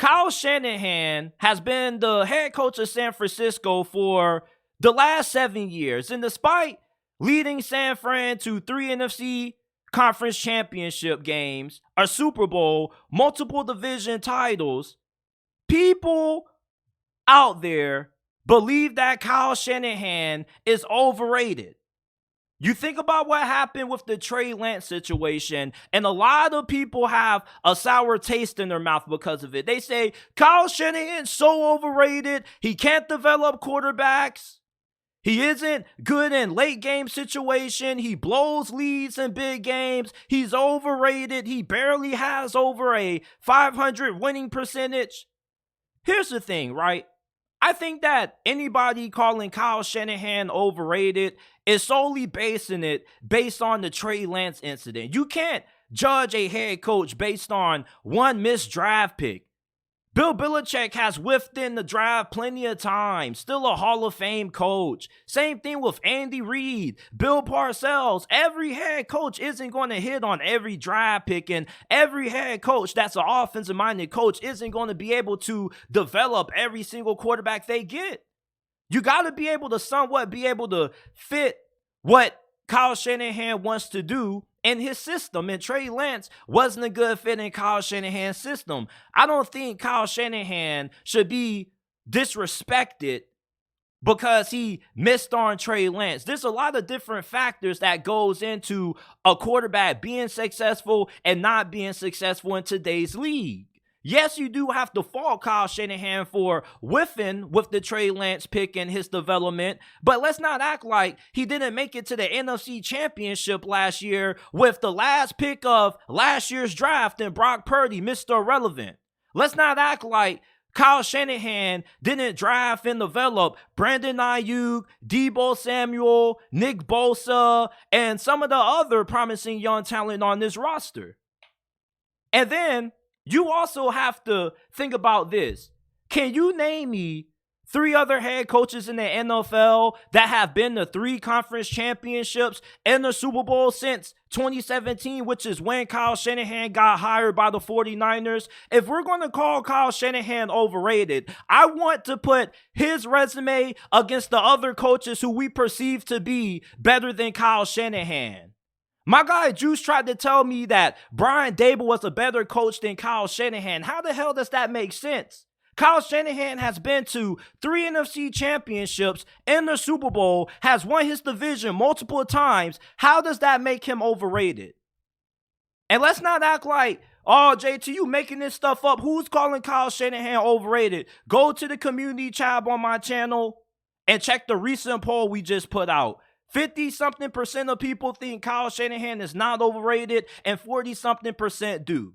Kyle Shanahan has been the head coach of San Francisco for the last 7 years. And despite leading San Fran to 3 NFC Conference Championship games, a Super Bowl, multiple division titles, people out there believe that Kyle Shanahan is overrated. You think about what happened with the Trey Lance situation, and a lot of people have a sour taste in their mouth because of it. They say, Kyle Shanahan's so overrated. He can't develop quarterbacks. He isn't good in late game situation. He blows leads in big games. He's overrated. He barely has over a 500 winning percentage. Here's the thing, right? I think that anybody calling Kyle Shanahan overrated is solely basing it based on the Trey Lance incident. You can't judge a head coach based on one missed draft pick. Bill Belichick has whiffed in the draft plenty of times, still a Hall of Fame coach. Same thing with Andy Reid, Bill Parcells. Every head coach isn't going to hit on every draft pick, and every head coach that's an offensive-minded coach isn't going to be able to develop every single quarterback they get. You got to be able to somewhat be able to fit what Kyle Shanahan wants to do in his system, and Trey Lance wasn't a good fit in Kyle Shanahan's system. I don't think Kyle Shanahan should be disrespected because he missed on Trey Lance. There's a lot of different factors that goes into a quarterback being successful and not being successful in today's league. Yes, you do have to fault Kyle Shanahan for whiffing with the Trey Lance pick in his development, but let's not act like he didn't make it to the NFC Championship last year with the last pick of last year's draft and Brock Purdy, Mr. Irrelevant. Let's not act like Kyle Shanahan didn't draft and develop Brandon Ayuk, Deebo Samuel, Nick Bosa, and some of the other promising young talent on this roster. And then you also have to think about this. Can you name me 3 other head coaches in the NFL that have been to 3 conference championships and the Super Bowl since 2017, which is when Kyle Shanahan got hired by the 49ers? If we're going to call Kyle Shanahan overrated, I want to put his resume against the other coaches who we perceive to be better than Kyle Shanahan. My guy Juice tried to tell me that Brian Daboll was a better coach than Kyle Shanahan. How the hell does that make sense? Kyle Shanahan has been to 3 NFC championships and the Super Bowl, has won his division multiple times. How does that make him overrated? And let's not act like, oh, JT, you making this stuff up. Who's calling Kyle Shanahan overrated? Go to the community tab on my channel and check the recent poll we just put out. 50-something% of people think Kyle Shanahan is not overrated, and 40-something% do.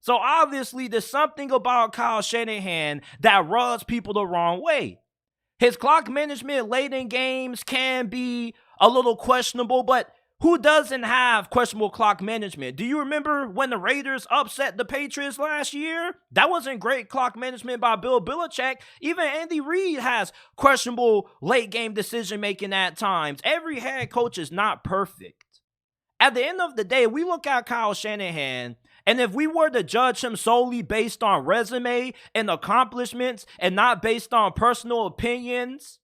So obviously, there's something about Kyle Shanahan that rubs people the wrong way. His clock management late in games can be a little questionable, but who doesn't have questionable clock management? Do you remember when the Raiders upset the Patriots last year? That wasn't great clock management by Bill Belichick. Even Andy Reid has questionable late game decision making at times. Every head coach is not perfect. At the end of the day, we look at Kyle Shanahan, and if we were to judge him solely based on resume and accomplishments and not based on personal opinions,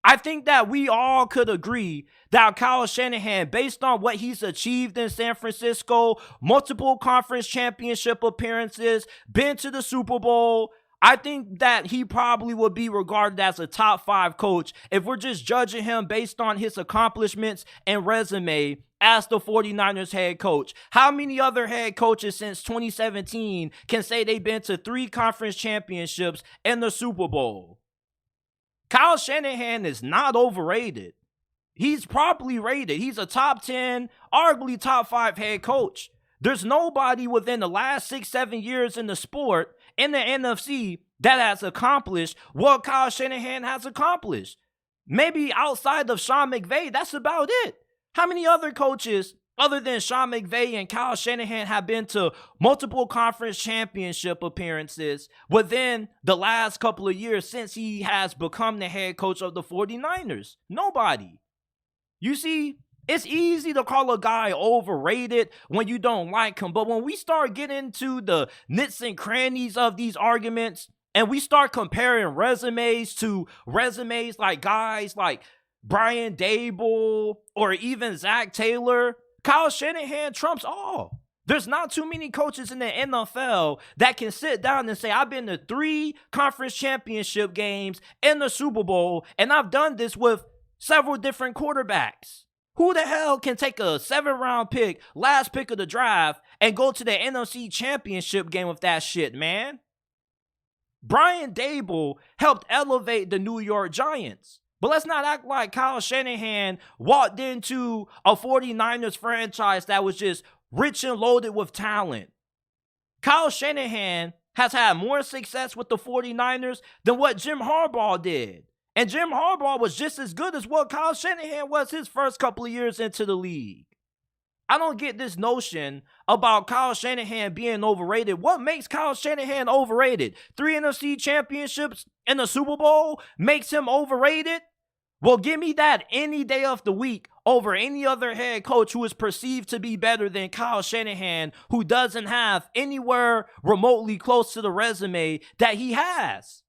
I think that we all could agree that Kyle Shanahan, based on what he's achieved in San Francisco, multiple conference championship appearances, been to the Super Bowl, I think that he probably would be regarded as a top 5 coach if we're just judging him based on his accomplishments and resume as the 49ers head coach. How many other head coaches since 2017 can say they've been to 3 conference championships and the Super Bowl? Kyle Shanahan is not overrated. He's properly rated. He's a top 10, arguably top 5 head coach. There's nobody within the last 6-7 years in the sport, in the NFC, that has accomplished what Kyle Shanahan has accomplished. Maybe outside of Sean McVay, that's about it. How many other coaches other than Sean McVay and Kyle Shanahan have been to multiple conference championship appearances within the last couple of years since he has become the head coach of the 49ers? Nobody. You see, It's easy to call a guy overrated when you don't like him, but when we start getting into the nits and crannies of these arguments and we start comparing resumes to resumes like guys like Brian Dable or even Zach Taylor, Kyle Shanahan trumps all. There's not too many coaches in the NFL that can sit down and say, I've been to 3 conference championship games and the Super Bowl, and I've done this with several different quarterbacks. Who the hell can take a 7th-round pick, last pick of the draft, and go to the NFC Championship game with that shit, man? Brian Dable helped elevate the New York Giants. But let's not act like Kyle Shanahan walked into a 49ers franchise that was just rich and loaded with talent. Kyle Shanahan has had more success with the 49ers than what Jim Harbaugh did. And Jim Harbaugh was just as good as what Kyle Shanahan was his first couple of years into the league. I don't get this notion about Kyle Shanahan being overrated. What makes Kyle Shanahan overrated? 3 NFC championships and the Super Bowl makes him overrated? Well, give me that any day of the week over any other head coach who is perceived to be better than Kyle Shanahan, who doesn't have anywhere remotely close to the resume that he has.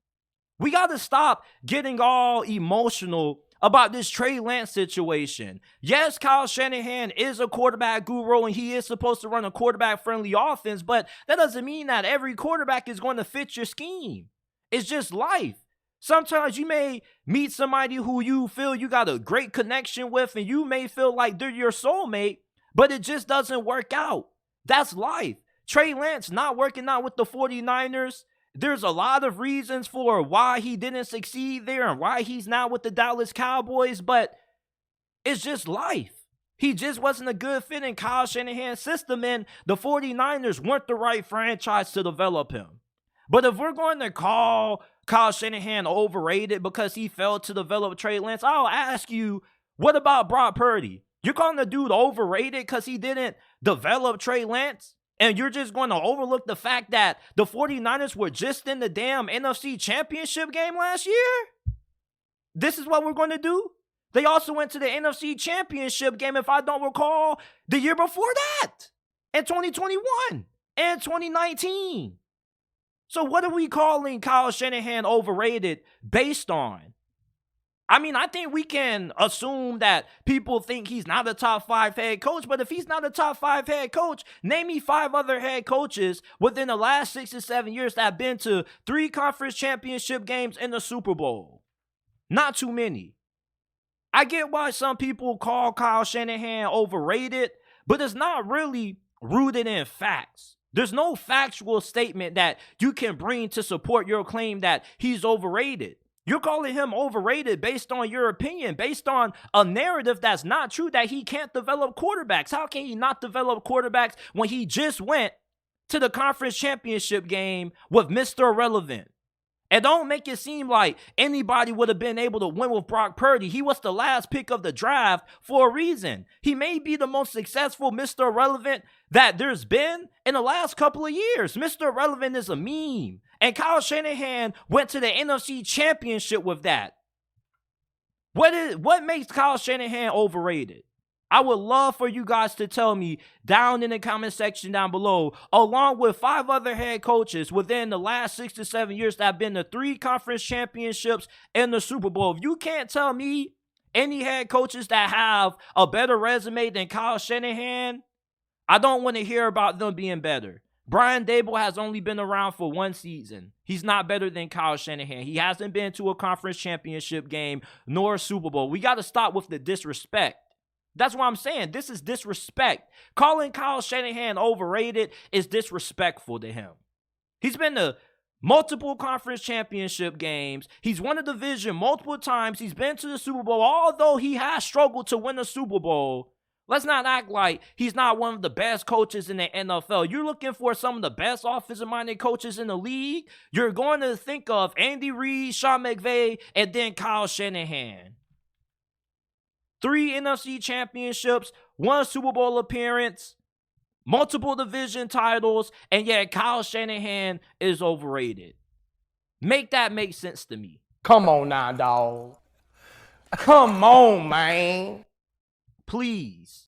We got to stop getting all emotional about this Trey Lance situation. Yes, Kyle Shanahan is a quarterback guru and he is supposed to run a quarterback-friendly offense, but that doesn't mean that every quarterback is going to fit your scheme. It's just life. Sometimes you may meet somebody who you feel you got a great connection with and you may feel like they're your soulmate, but it just doesn't work out. That's life. Trey Lance not working out with the 49ers. There's a lot of reasons for why he didn't succeed there and why he's now with the Dallas Cowboys, but it's just life. He just wasn't a good fit in Kyle Shanahan's system, and the 49ers weren't the right franchise to develop him. But if we're going to call Kyle Shanahan overrated because he failed to develop Trey Lance, I'll ask you, what about Brock Purdy? You're calling the dude overrated because he didn't develop Trey Lance? And you're just going to overlook the fact that the 49ers were just in the damn NFC Championship game last year? This is what we're going to do? They also went to the NFC Championship game, if I don't recall, the year before that, in 2021 and 2019. So what are we calling Kyle Shanahan overrated based on? I mean, I think we can assume that people think he's not a top 5 head coach, but if he's not a top 5 head coach, name me 5 other head coaches within the last 6 to 7 years that have been to 3 conference championship games and the Super Bowl. Not too many. I get why some people call Kyle Shanahan overrated, but it's not really rooted in facts. There's no factual statement that you can bring to support your claim that he's overrated. You're calling him overrated based on your opinion, based on a narrative that's not true, that he can't develop quarterbacks. How can he not develop quarterbacks when he just went to the conference championship game with Mr. Irrelevant? And don't make it seem like anybody would have been able to win with Brock Purdy. He was the last pick of the draft for a reason. He may be the most successful Mr. Irrelevant that there's been in the last couple of years. Mr. Irrelevant is a meme. And Kyle Shanahan went to the NFC Championship with that. What makes Kyle Shanahan overrated? I would love for you guys to tell me down in the comment section down below, along with 5 other head coaches within the last 6 to 7 years that have been to 3 conference championships and the Super Bowl. If you can't tell me any head coaches that have a better resume than Kyle Shanahan, I don't want to hear about them being better. Brian Dable has only been around for 1 season. He's not better than Kyle Shanahan. He hasn't been to a conference championship game nor a Super Bowl. We got to stop with the disrespect. That's what I'm saying. This is disrespect. Calling Kyle Shanahan overrated is disrespectful to him. He's been to multiple conference championship games. He's won a division multiple times. He's been to the Super Bowl, although he has struggled to win a Super Bowl. Let's not act like he's not one of the best coaches in the NFL. You're looking for some of the best offensive-minded coaches in the league. You're going to think of Andy Reid, Sean McVay, and then Kyle Shanahan. 3 NFC championships, 1 Super Bowl appearance, multiple division titles, and yet Kyle Shanahan is overrated. Make that make sense to me. Come on now, dog. Come on, man. Please.